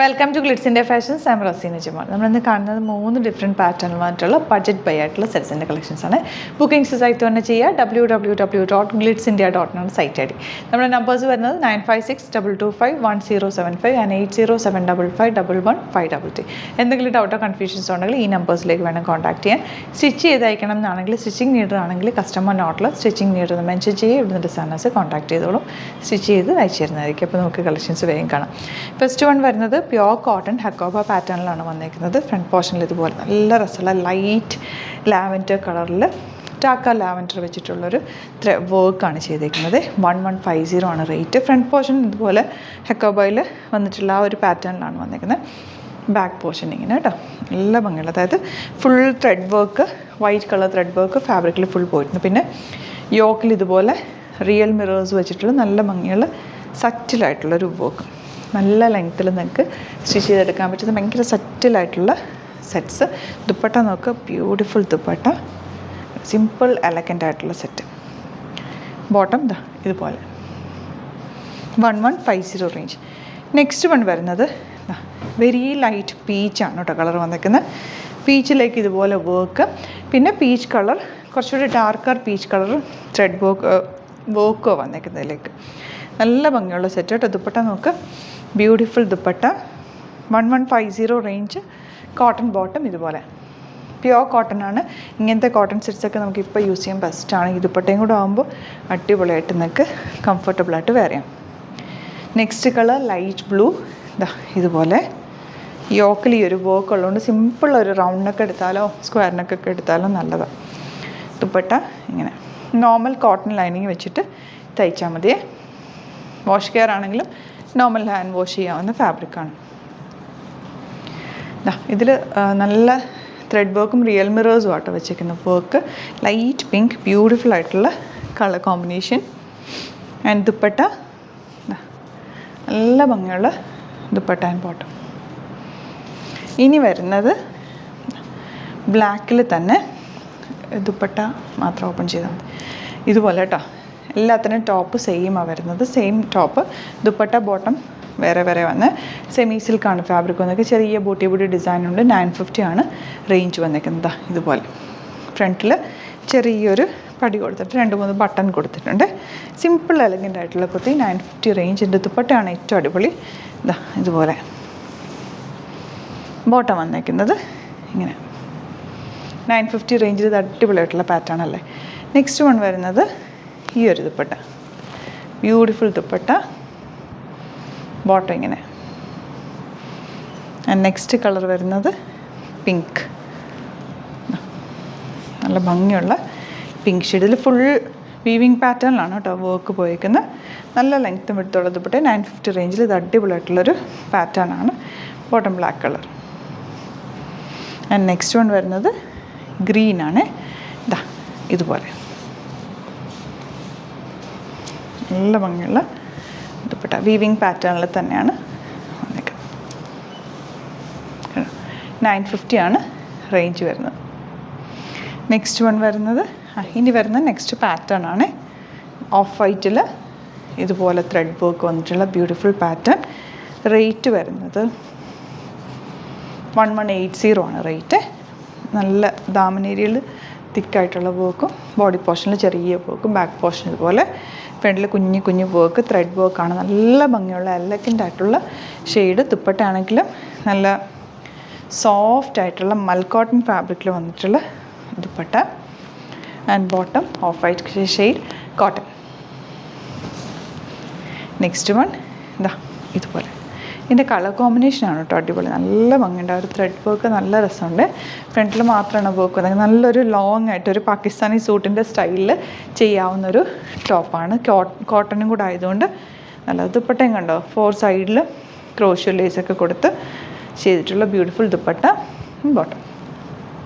Welcome to Glitz India fashions. I am Raseena Jamal. നമ്മളിന്ന് കാണുന്നത് 3 different പാറ്റേണുമായിട്ടുള്ള ബഡ്ജറ്റ് ബൈ ആയിട്ടുള്ള സെറ്റ്സിൻ്റെ കളക്ഷൻസ് ആണ്. ബുക്കിംഗ്സ് സൈറ്റ് തന്നെ ചെയ്യുക. www.glitzindia.in ആണ് സൈറ്റ് ഐ ഡി. നമ്മുടെ നമ്പേഴ്സ് വരുന്നത് 9562251075 ആൻഡ് 8075551153. എന്തെങ്കിലും ഡൗട്ടോ കൺഫ്യൂഷൻസ് ഉണ്ടെങ്കിൽ ഈ നമ്പേഴ്സിലേക്ക് വേണം കോൺടാക്ട് ചെയ്യാൻ. സ്റ്റിച്ച് ചെയ്ത് അയക്കണം എന്നാണെങ്കിൽ, സ്റ്റിച്ചിങ് നീഡർ ആണെങ്കിൽ കസ്റ്റമർ നോട്ടിൽ സ്റ്റിച്ചിങ് നീഡർ എന്ന് മെൻഷൻ ചെയ്യുക. ഇവിടുന്ന് ഡിസൈനേഴ്സ് കോൺടാക്ട് ചെയ്തോളും, സ്റ്റിച്ച് ചെയ്ത് അയച്ചു തരുന്നതായിരിക്കും. അപ്പോൾ നമുക്ക് കളക്ഷൻസ് വേഗം കാണാം. ഫസ്റ്റ് വൺ വരുന്നത് പ്യോർ കോട്ടൺ ഹക്കോബ പാറ്റേണിലാണ് വന്നിരിക്കുന്നത്. ഫ്രണ്ട് പോർഷനിൽ ഇതുപോലെ നല്ല രസമുള്ള ലൈറ്റ് ലാവൻഡർ കളറിൽ ടാക്ക ലാവൻഡർ വെച്ചിട്ടുള്ളൊരു വർക്കാണ് ചെയ്തേക്കുന്നത്. 1150 ആണ് റേറ്റ്. ഫ്രണ്ട് പോർഷൻ ഇതുപോലെ ഹക്കോബയിൽ വന്നിട്ടുള്ള ആ ഒരു പാറ്റേണിലാണ് വന്നിരിക്കുന്നത്. ബാക്ക് പോർഷൻ ഇങ്ങനെ കേട്ടോ, നല്ല ഭംഗിയുള്ള, അതായത് full thread work, white colour thread work ഫാബ്രിക്കിൽ ഫുൾ പോയിട്ടുണ്ട്. പിന്നെ യോക്കിൽ ഇതുപോലെ റിയൽ മിറേഴ്സ് വെച്ചിട്ടുള്ള നല്ല ഭംഗിയുള്ള സറ്റിലായിട്ടുള്ളൊരു വർക്ക്, നല്ല ലെങ്ത്തിൽ നിങ്ങൾക്ക് സ്റ്റിച്ച് ചെയ്തെടുക്കാൻ പറ്റുന്ന ഭയങ്കര സറ്റിലായിട്ടുള്ള സെറ്റ്സ്. ദുപ്പട്ട നോക്കുക, ബ്യൂട്ടിഫുൾ ദുപ്പട്ട, സിമ്പിൾ എലഗൻ്റ് ആയിട്ടുള്ള സെറ്റ്. ബോട്ടം ദാ ഇതുപോലെ 1150 റേഞ്ച്. നെക്സ്റ്റ് വൺ വരുന്നത് വെരി ലൈറ്റ് പീച്ചാണ് കേട്ടോ കളർ വന്നിരിക്കുന്നത്. പീച്ചിലേക്ക് ഇതുപോലെ വർക്ക്, പിന്നെ പീച്ച് കളർ കുറച്ചുകൂടി ഡാർക്കർ പീച്ച് കളർ ത്രെഡ് വർക്കോ വന്നിരിക്കുന്നതിലേക്ക്. നല്ല ഭംഗിയുള്ള സെറ്റ് കേട്ടോ. ദുപ്പട്ട നോക്ക്, beautiful dupatta, 1150 range. Cotton bottom ഇതുപോലെ പ്യോർ കോട്ടൺ ആണ്. ഇങ്ങനത്തെ കോട്ടൺ സെറ്റ്സൊക്കെ നമുക്ക് ഇപ്പോൾ യൂസ് ചെയ്യാൻ ബെസ്റ്റാണ്. ഈ ദുപ്പട്ടയും കൂടെ ആകുമ്പോൾ അടിപൊളിയായിട്ട് നിങ്ങൾക്ക് കംഫർട്ടബിളായിട്ട് വെയർ ചെയ്യാം. നെക്സ്റ്റ് കളർ ലൈറ്റ് ബ്ലൂ, ഇതാ ഇതുപോലെ യോക്കിൽ ഈ ഒരു വർക്ക് ഉള്ളതുകൊണ്ട് സിമ്പിൾ ഒരു റൗണ്ടിനൊക്കെ എടുത്താലോ സ്ക്വയറിനൊക്കെ എടുത്താലോ നല്ലതാണ്. ദുപ്പട്ട ഇങ്ങനെ നോർമൽ കോട്ടൺ ലൈനിങ് വെച്ചിട്ട് തയ്ച്ചാൽ മതിയേ. വാഷ് കെയർ ആണെങ്കിലും നോർമൽ ഹാൻഡ് വാഷ് ചെയ്യാവുന്ന ഫാബ്രിക്കാണ്. ഇതിൽ നല്ല ത്രെഡ് വർക്കും റിയൽ മിറേഴ്സും ആട്ടോ വെച്ചേക്കുന്ന വർക്ക്. ലൈറ്റ് പിങ്ക്, ബ്യൂട്ടിഫുൾ ആയിട്ടുള്ള കളർ കോമ്പിനേഷൻ. ആൻഡ് ദുപ്പട്ട നല്ല ഭംഗിയുള്ള ദുപ്പട്ട ആൻഡ് ബോട്ടം. ഇനി വരുന്നത് ബ്ലാക്കിൽ തന്നെ ദുപ്പട്ട മാത്രം ഓപ്പൺ ചെയ്താൽ മതി. ഇതുപോലെ കേട്ടോ, എല്ലാത്തിനും ടോപ്പ് സെയിമാണ് വരുന്നത്. സെയിം ടോപ്പ്, ദുപ്പട്ട ബോട്ടം വേറെ വേറെ വന്ന് സെമി സിൽക്കാണ് ഫാബ്രിക് വന്നൊക്കെ. ചെറിയ ബൂട്ടി ഡിസൈനുണ്ട്. 950 ആണ് റേഞ്ച് വന്നേക്കുന്നത്. ഇതുപോലെ ഫ്രണ്ടിൽ ചെറിയൊരു പടി കൊടുത്തിട്ട് 2-3 ബട്ടൺ കൊടുത്തിട്ടുണ്ട്. സിമ്പിൾ എലഗൻ്റ് ആയിട്ടുള്ള കുർത്തി, 950 റേഞ്ചിൻ്റെ ദുപ്പട്ടയാണ് ഏറ്റവും അടിപൊളി. ഇതുപോലെ ബോട്ടം വന്നേക്കുന്നത് ഇങ്ങനെ 950 റേഞ്ചിൽ. ഇത് അടിപൊളിയായിട്ടുള്ള പാറ്റേൺ അല്ലേ. നെക്സ്റ്റ് വൺ വരുന്നത് ഈ ഒരു ദുപ്പട്ട, ബ്യൂട്ടിഫുൾ ദുപ്പട്ട, ബോട്ടം ഇങ്ങനെ. ആൻഡ് നെക്സ്റ്റ് കളർ വരുന്നത് പിങ്ക്, നല്ല ഭംഗിയുള്ള പിങ്ക് ഷെയ്ഡിൽ ഫുൾ വീവിങ് പാറ്റേണിലാണ് കേട്ടോ വർക്ക് പോയിരിക്കുന്നത്. നല്ല ലെങ്ത്തും എടുത്തുള്ള ദുപ്പട്ട, 950 റേഞ്ചിൽ. ഇത് അടിപൊളിയായിട്ടുള്ളൊരു പാറ്റേൺ ആണ്. Bottom black colour. And next one വരുന്നത് ഗ്രീനാണ്. ഇതുപോലെ നല്ല ഭംഗിയുള്ള ദുപ്പട്ട, വീവിങ് പാറ്റേണിൽ തന്നെയാണ് വന്നിരിക്കുന്നത്. 950 ആണ് റേഞ്ച് വരുന്നത്. നെക്സ്റ്റ് വൺ വരുന്നത് ഇനി വരുന്ന നെക്സ്റ്റ് പാറ്റേൺ ആണ്. ഓഫ് വൈറ്റിൽ ഇതുപോലെ ത്രെഡ് വർക്ക് വന്നിട്ടുള്ള ബ്യൂട്ടിഫുൾ പാറ്റേൺ. റേറ്റ് വരുന്നത് 1180 ആണ് റേറ്റ്. നല്ല ദാമനേരിയയിൽ തിക്കായിട്ടുള്ള വർക്കും, ബോഡി പോർഷനിൽ ചെറിയ വർക്കും, ബാക്ക് പോർഷൻ ഇതുപോലെ, ഫ്രണ്ടിൽ കുഞ്ഞു കുഞ്ഞു വർക്ക്, ത്രെഡ് വർക്കാണ്. നല്ല ഭംഗിയുള്ള എലഗൻ്റ് ആയിട്ടുള്ള ഷെയ്ഡ്. ദുപ്പട്ട ആണെങ്കിലും നല്ല സോഫ്റ്റ് ആയിട്ടുള്ള മൽക്കോട്ടൺ ഫാബ്രിക്കിൽ വന്നിട്ടുള്ള dupatta. And bottom of white shade cotton. Next one ഇതുപോലെ. ഇതിൻ്റെ കളർ കോമ്പിനേഷനാണ് കേട്ടോ അടിപൊളി, നല്ല ഭംഗിയുണ്ട്. ഒരു ത്രെഡ് വർക്ക് നല്ല രസമുണ്ട്. ഫ്രണ്ടിൽ മാത്രമാണ് വർക്ക് വന്നത്. നല്ലൊരു ലോങ് ആയിട്ട് ഒരു പാകിസ്ഥാനി സൂട്ടിൻ്റെ സ്റ്റൈലിൽ ചെയ്യാവുന്നൊരു ടോപ്പാണ്. കോട്ടണും കൂടെ ആയതുകൊണ്ട് നല്ല ദുപ്പട്ടയും കണ്ടോ, 4 സൈഡിൽ ക്രോഷ്യോ ലേസൊക്കെ കൊടുത്ത് ചെയ്തിട്ടുള്ള ബ്യൂട്ടിഫുൾ ദുപ്പട്ട, ബോട്ടം.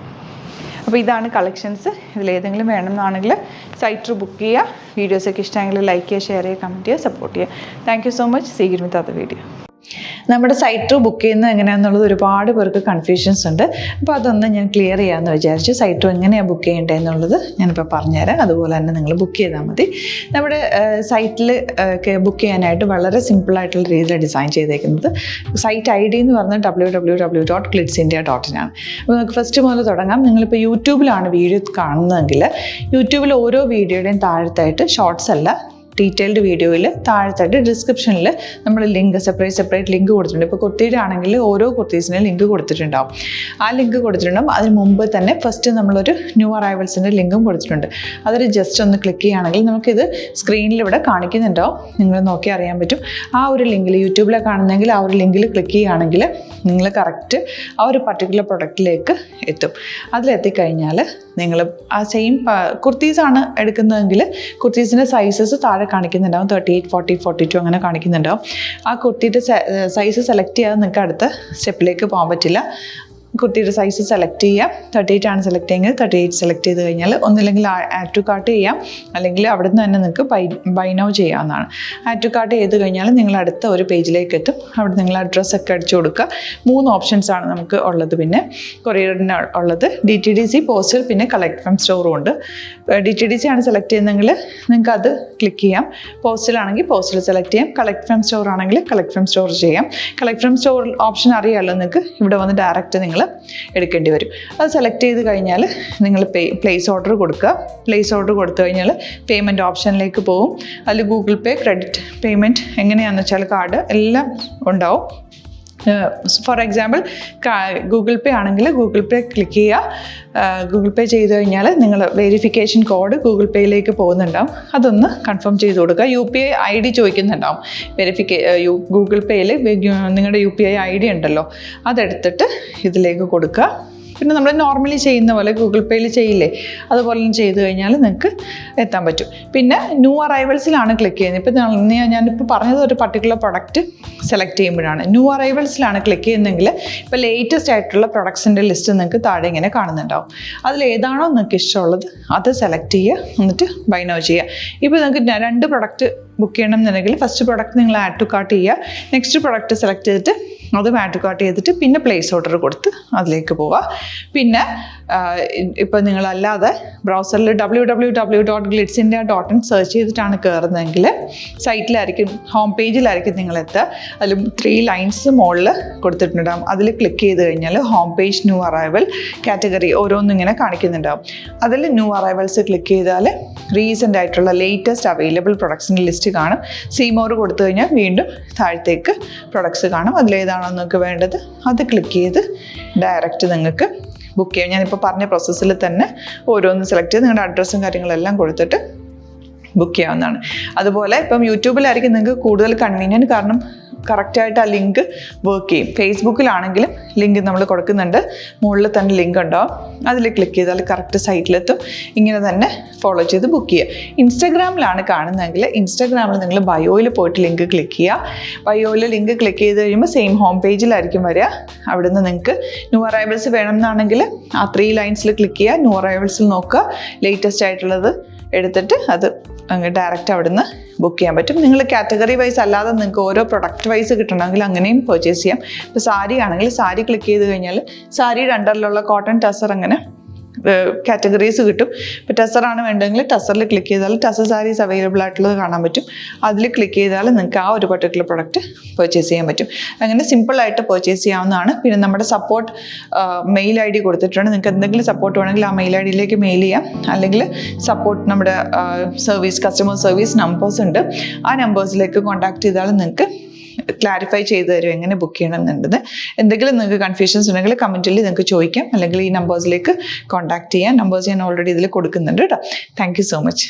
അപ്പോൾ ഇതാണ് കളക്ഷൻസ്. ഇതിലേതെങ്കിലും വേണമെന്നാണെങ്കിൽ സൈറ്റ് ബുക്ക് ചെയ്യുക. വീഡിയോസൊക്കെ ഇഷ്ടമെങ്കിൽ ലൈക്ക് ചെയ്യുക, ഷെയർ ചെയ്യുക, കമൻറ്റ് ചെയ്യുക, സപ്പോർട്ട് ചെയ്യുക. Thank you so much. See you with other video. നമ്മുടെ സൈറ്റ് ത്രൂ ബുക്ക് ചെയ്യുന്നത് എങ്ങനെയാണെന്നുള്ളത് ഒരുപാട് പേർക്ക് കൺഫ്യൂഷൻസ് ഉണ്ട്. അപ്പോൾ അതൊന്ന് ഞാൻ ക്ലിയർ ചെയ്യാമെന്ന് വിചാരിച്ചു. സൈറ്റ് ത്രൂ എങ്ങനെയാണ് ബുക്ക് ചെയ്യേണ്ടത് എന്നുള്ളത് ഞാനിപ്പോൾ പറഞ്ഞുതരാം. അതുപോലെ തന്നെ നിങ്ങൾ ബുക്ക് ചെയ്താൽ മതി. നമ്മുടെ സൈറ്റിൽ ബുക്ക് ചെയ്യാനായിട്ട് വളരെ സിമ്പിളായിട്ടുള്ള രീതിയിൽ ഡിസൈൻ ചെയ്തേക്കുന്നത്. സൈറ്റ് ID എന്ന് പറഞ്ഞാൽ www.glitzindia.in ആണ്. അപ്പോൾ നമുക്ക് ഫസ്റ്റ് മുതൽ തുടങ്ങാം. നിങ്ങളിപ്പോൾ യൂട്യൂബിലാണ് വീഡിയോ കാണുന്നതെങ്കിൽ യൂട്യൂബിൽ ഓരോ വീഡിയോയുടെയും താഴത്തായിട്ട് ഷോർട്സ് അല്ല, ഡീറ്റെയിൽഡ് വീഡിയോയിൽ താഴത്തായിട്ട് ഡിസ്ക്രിപ്ഷനിൽ നമ്മൾ ലിങ്ക് സെപ്പറേറ്റ് ലിങ്ക് കൊടുത്തിട്ടുണ്ട്. ഇപ്പോൾ കുർത്തിയുടെ ആണെങ്കിൽ ഓരോ കുർത്തീസിനും ലിങ്ക് കൊടുത്തിട്ടുണ്ടാവും. ആ ലിങ്ക് കൊടുത്തിട്ടുണ്ടാവും. അതിന് മുമ്പ് തന്നെ ഫസ്റ്റ് നമ്മളൊരു ന്യൂ അറൈവൽസിൻ്റെ ലിങ്കും കൊടുത്തിട്ടുണ്ട്. അതൊരു ജസ്റ്റ് ഒന്ന് ക്ലിക്ക് ചെയ്യുകയാണെങ്കിൽ നമുക്കിത് സ്ക്രീനിൽ ഇവിടെ കാണിക്കുന്നുണ്ടാവും. നിങ്ങൾ നോക്കി അറിയാൻ പറ്റും. ആ ഒരു ലിങ്കിൽ യൂട്യൂബിലെ കാണുന്നെങ്കിൽ ആ ഒരു ലിങ്കിൽ ക്ലിക്ക് ചെയ്യുകയാണെങ്കിൽ നിങ്ങൾ കറക്റ്റ് ആ ഒരു പർട്ടിക്കുലർ പ്രൊഡക്റ്റിലേക്ക് എത്തും. അതിലെത്തിക്കഴിഞ്ഞാൽ നിങ്ങൾ ആ സെയിം കുർത്തീസാണ് എടുക്കുന്നതെങ്കിൽ കുർത്തീസിൻ്റെ സൈസസ് താഴെ കാണിക്കുന്നുണ്ടാവും. 38, 40, 42 അങ്ങനെ കാണിക്കുന്നുണ്ടാവും. ആ കുർത്തിയുടെ സൈസ് സെലക്ട് ചെയ്യാതെ നിങ്ങൾക്ക് അടുത്ത സ്റ്റെപ്പിലേക്ക് പോകാൻ പറ്റില്ല. കുർത്തിയുടെ സൈസ് സെലക്ട് ചെയ്യാം. 38 ആണ് സെലക്ട് ചെയ്യുന്നത്. 38 സെലക്ട് ചെയ്ത് കഴിഞ്ഞാൽ ഒന്നില്ലെങ്കിൽ ആഡ് ടു കാർട്ട് ചെയ്യാം, അല്ലെങ്കിൽ അവിടെ നിന്ന് തന്നെ നിങ്ങൾക്ക് ബൈ നൗ ചെയ്യാവുന്നതാണ്. ആഡ് ടു കാർട്ട് ചെയ്ത് കഴിഞ്ഞാൽ നിങ്ങൾ അടുത്ത ഒരു പേജിലേക്ക് എത്തും. അവിടെ നിങ്ങൾ അഡ്രസ്സൊക്കെ അടിച്ചു കൊടുക്കുക. 3 ഓപ്ഷൻസാണ് നമുക്ക് ഉള്ളത്. പിന്നെ കൊറിയറിന് ഉള്ളത് DTDC, പോസ്റ്റൽ, പിന്നെ കളക്ട് ഫ്രം സ്റ്റോറും ഉണ്ട്. DTDC ആണ് സെലക്ട് ചെയ്യുന്നതെങ്കിൽ നിങ്ങൾക്ക് അത് ക്ലിക്ക് ചെയ്യാം. പോസ്റ്റലാണെങ്കിൽ പോസ്റ്റൽ സെലക്ട് ചെയ്യാം. കളക്ട് ഫ്രം സ്റ്റോർ ആണെങ്കിൽ കളക്ട് ഫ്രം സ്റ്റോർ ചെയ്യാം. കളക്ട് ഫ്രം സ്റ്റോർ ഓപ്ഷൻ അറിയാമല്ലോ നിങ്ങൾക്ക്. ഇവിടെ വന്ന് ഡയറക്റ്റ് നിങ്ങൾ എടുക്കേണ്ടി വരും. അത് സെലക്ട് ചെയ്ത് കഴിഞ്ഞാൽ നിങ്ങൾ പ്ലേസ് ഓർഡർ കൊടുക്കുക. പ്ലേസ് ഓർഡർ കൊടുത്തു കഴിഞ്ഞാൽ പേയ്മെൻറ്റ് ഓപ്ഷനിലേക്ക് പോകും. അതിൽ ഗൂഗിൾ പേ, ക്രെഡിറ്റ് പേയ്മെൻറ്റ് എങ്ങനെയാണെന്ന് വെച്ചാൽ കാർഡ് എല്ലാം ഉണ്ടാവും. ഫോർ എക്സാമ്പിൾ ഗൂഗിൾ പേ ആണെങ്കിൽ ഗൂഗിൾ പേ ക്ലിക്ക് ചെയ്യുക. ഗൂഗിൾ പേ ചെയ്ത് കഴിഞ്ഞാൽ നിങ്ങൾ വെരിഫിക്കേഷൻ കോഡ് ഗൂഗിൾ പേയിലേക്ക് പോകുന്നുണ്ടാവും. അതൊന്ന് കൺഫേം ചെയ്ത് കൊടുക്കുക. UPI ID ചോദിക്കുന്നുണ്ടാവും. ഗൂഗിൾ പേയിൽ നിങ്ങളുടെ UPI ID ഉണ്ടല്ലോ, അതെടുത്തിട്ട് ഇതിലേക്ക് കൊടുക്കുക. പിന്നെ നമ്മൾ നോർമലി ചെയ്യുന്ന പോലെ ഗൂഗിൾ പേയിൽ ചെയ്യില്ലേ, അതുപോലെ ചെയ്ത് കഴിഞ്ഞാൽ നിങ്ങൾക്ക് എത്താൻ പറ്റും. പിന്നെ ന്യൂ അറൈവൽസിലാണ് ക്ലിക്ക് ചെയ്യുന്നത്. ഇപ്പോൾ ഞാനിപ്പോൾ പറഞ്ഞത് ഒരു പർട്ടിക്കുലർ പ്രൊഡക്റ്റ് സെലക്ട് ചെയ്യുമ്പോഴാണ്. ന്യൂ അറൈവൽസിലാണ് ക്ലിക്ക് ചെയ്യുന്നതെങ്കിൽ ഇപ്പോൾ ലേറ്റസ്റ്റ് ആയിട്ടുള്ള പ്രൊഡക്ട്സിൻ്റെ ലിസ്റ്റ് നിങ്ങൾക്ക് താഴെ ഇങ്ങനെ കാണുന്നുണ്ടാവും. അതിലേതാണോ നിങ്ങൾക്ക് ഇഷ്ടമുള്ളത് അത് സെലക്ട് ചെയ്യുക, എന്നിട്ട് ബൈ നൗ ചെയ്യുക. ഇപ്പോൾ നിങ്ങൾക്ക് 2 പ്രൊഡക്റ്റ് ബുക്ക് ചെയ്യണം എന്നുണ്ടെങ്കിൽ ഫസ്റ്റ് പ്രൊഡക്റ്റ് നിങ്ങൾ ആഡ് ടു കാർട്ട് ചെയ്യുക. നെക്സ്റ്റ് പ്രൊഡക്റ്റ് സെലക്ട് ചെയ്തിട്ട് അതും ആഡ് ടു കാർട്ട് ചെയ്തിട്ട് പിന്നെ പ്ലേസ് ഓർഡർ കൊടുത്ത് അതിലേക്ക് പോവുക. പിന്നെ ഇപ്പോൾ നിങ്ങളല്ലാതെ ബ്രൗസറിൽ www.glitzindia.in സെർച്ച് ചെയ്തിട്ടാണ് കയറുന്നതെങ്കിൽ സൈറ്റിലായിരിക്കും, ഹോം പേജിലായിരിക്കും നിങ്ങളെത്തുക. അതിൽ 3 ലൈൻസ് മുകളിൽ കൊടുത്തിട്ടുണ്ടാകും. അതിൽ ക്ലിക്ക് ചെയ്ത് കഴിഞ്ഞാൽ home page, new arrival, category ഓരോന്നിങ്ങനെ കാണിക്കുന്നുണ്ടാകും. അതിൽ ന്യൂ അറൈവൽസ് ക്ലിക്ക് ചെയ്താൽ റീസെൻ്റ് ആയിട്ടുള്ള ലേറ്റസ്റ്റ് അവൈലബിൾ പ്രൊഡക്ട്സിൻ്റെ ലിസ്റ്റ് കാണും. സീമോർ കൊടുത്തു കഴിഞ്ഞാൽ വീണ്ടും താഴത്തേക്ക് പ്രൊഡക്ട്സ് കാണും. അതിലേതാണോ നിങ്ങൾക്ക് വേണ്ടത് അത് ക്ലിക്ക് ചെയ്ത് ഡയറക്റ്റ് നിങ്ങൾക്ക് ബുക്ക് ചെയ്യാം. ഞാനിപ്പോൾ പറഞ്ഞ പ്രോസസ്സിൽ തന്നെ ഓരോന്ന് സെലക്ട് ചെയ്ത് നിങ്ങളുടെ അഡ്രസ്സും കാര്യങ്ങളെല്ലാം കൊടുത്തിട്ട് ബുക്ക് ചെയ്യാവുന്നതാണ്. അതുപോലെ ഇപ്പം യൂട്യൂബിലായിരിക്കും നിങ്ങൾക്ക് കൂടുതൽ കൺവീനിയൻറ്റ്, കാരണം കറക്റ്റായിട്ട് ആ ലിങ്ക് വർക്ക് ചെയ്യും. ഫേസ്ബുക്കിലാണെങ്കിലും ലിങ്ക് നമ്മൾ കൊടുക്കുന്നുണ്ട്, മുകളിൽ തന്നെ ലിങ്ക് ഉണ്ടാവും. അതിൽ ക്ലിക്ക് ചെയ്താൽ കറക്റ്റ് സൈറ്റിലെത്തും. ഇങ്ങനെ തന്നെ ഫോളോ ചെയ്ത് ബുക്ക് ചെയ്യുക. ഇൻസ്റ്റാഗ്രാമിലാണ് കാണുന്നതെങ്കിൽ ഇൻസ്റ്റാഗ്രാമിൽ നിങ്ങൾ ബയോയിൽ പോയിട്ട് ലിങ്ക് ക്ലിക്ക് ചെയ്യുക. ബയോയിൽ ലിങ്ക് ക്ലിക്ക് ചെയ്ത് കഴിയുമ്പോൾ സെയിം ഹോം പേജിലായിരിക്കും വരിക. അവിടെ നിന്ന് നിങ്ങൾക്ക് ന്യൂ അറൈവൽസ് വേണമെന്നാണെങ്കിൽ ആ 3 ലൈൻസിൽ ക്ലിക്ക് ചെയ്യുക. ന്യൂ അറൈവൽസിൽ നോക്കുക, ലേറ്റസ്റ്റ് ആയിട്ടുള്ളത് എടുത്തിട്ട് അത് അങ്ങ് ഡയറക്റ്റ് അവിടെ നിന്ന് ബുക്ക് ചെയ്യാൻ പറ്റും. നിങ്ങൾ കാറ്റഗറി വൈസ് അല്ലാതെ നിങ്ങൾക്ക് ഓരോ പ്രൊഡക്റ്റ് വൈസ് കിട്ടണമെങ്കിൽ അങ്ങനെയും പർച്ചേസ് ചെയ്യാം. ഇപ്പോൾ സാരി ആണെങ്കിൽ സാരി ക്ലിക്ക് ചെയ്ത് കഴിഞ്ഞാൽ സാരിയുടെ അണ്ടറിലുള്ള കോട്ടൺ ടസർ അങ്ങനെ കാറ്റഗറീസ് കിട്ടും. ഇപ്പോൾ ടസറാണ് വേണ്ടതെങ്കിൽ ടസറിൽ ക്ലിക്ക് ചെയ്താൽ ടസർ സാരീസ് അവൈലബിൾ ആയിട്ടുള്ളത് കാണാൻ പറ്റും. അതിൽ ക്ലിക്ക് ചെയ്താൽ നിങ്ങൾക്ക് ആ ഒരു പർട്ടിക്കുലർ പ്രൊഡക്റ്റ് പർച്ചേസ് ചെയ്യാൻ പറ്റും. അങ്ങനെ സിമ്പിളായിട്ട് പർച്ചേസ് ചെയ്യാവുന്നതാണ്. പിന്നെ നമ്മുടെ സപ്പോർട്ട് മെയിൽ ID കൊടുത്തിട്ടുണ്ട്. നിങ്ങൾക്ക് എന്തെങ്കിലും സപ്പോർട്ട് വേണമെങ്കിൽ ആ മെയിൽ IDയിലേക്ക് മെയിൽ ചെയ്യാം. അല്ലെങ്കിൽ സപ്പോർട്ട് നമ്മുടെ കസ്റ്റമർ സർവീസ് നമ്പേഴ്സ് ഉണ്ട്. ആ നമ്പേഴ്സിലേക്ക് കോൺടാക്ട് ചെയ്താൽ നിങ്ങൾക്ക് ക്ലാരിഫൈ ചെയ്ത് തരും എങ്ങനെ ബുക്ക് ചെയ്യണം എന്നുള്ളത്. എന്തെങ്കിലും നിങ്ങൾക്ക് കൺഫ്യൂഷൻസ് ഉണ്ടെങ്കിൽ കമൻറ്റിൽ നിങ്ങൾക്ക് ചോദിക്കാം, അല്ലെങ്കിൽ ഈ നമ്പേഴ്സിലേക്ക് കോൺടാക്ട് ചെയ്യാം. നമ്പേഴ്സ് ഞാൻ ഓൾറെഡി ഇതിൽ കൊടുക്കുന്നുണ്ട് കേട്ടോ. Thank you so much.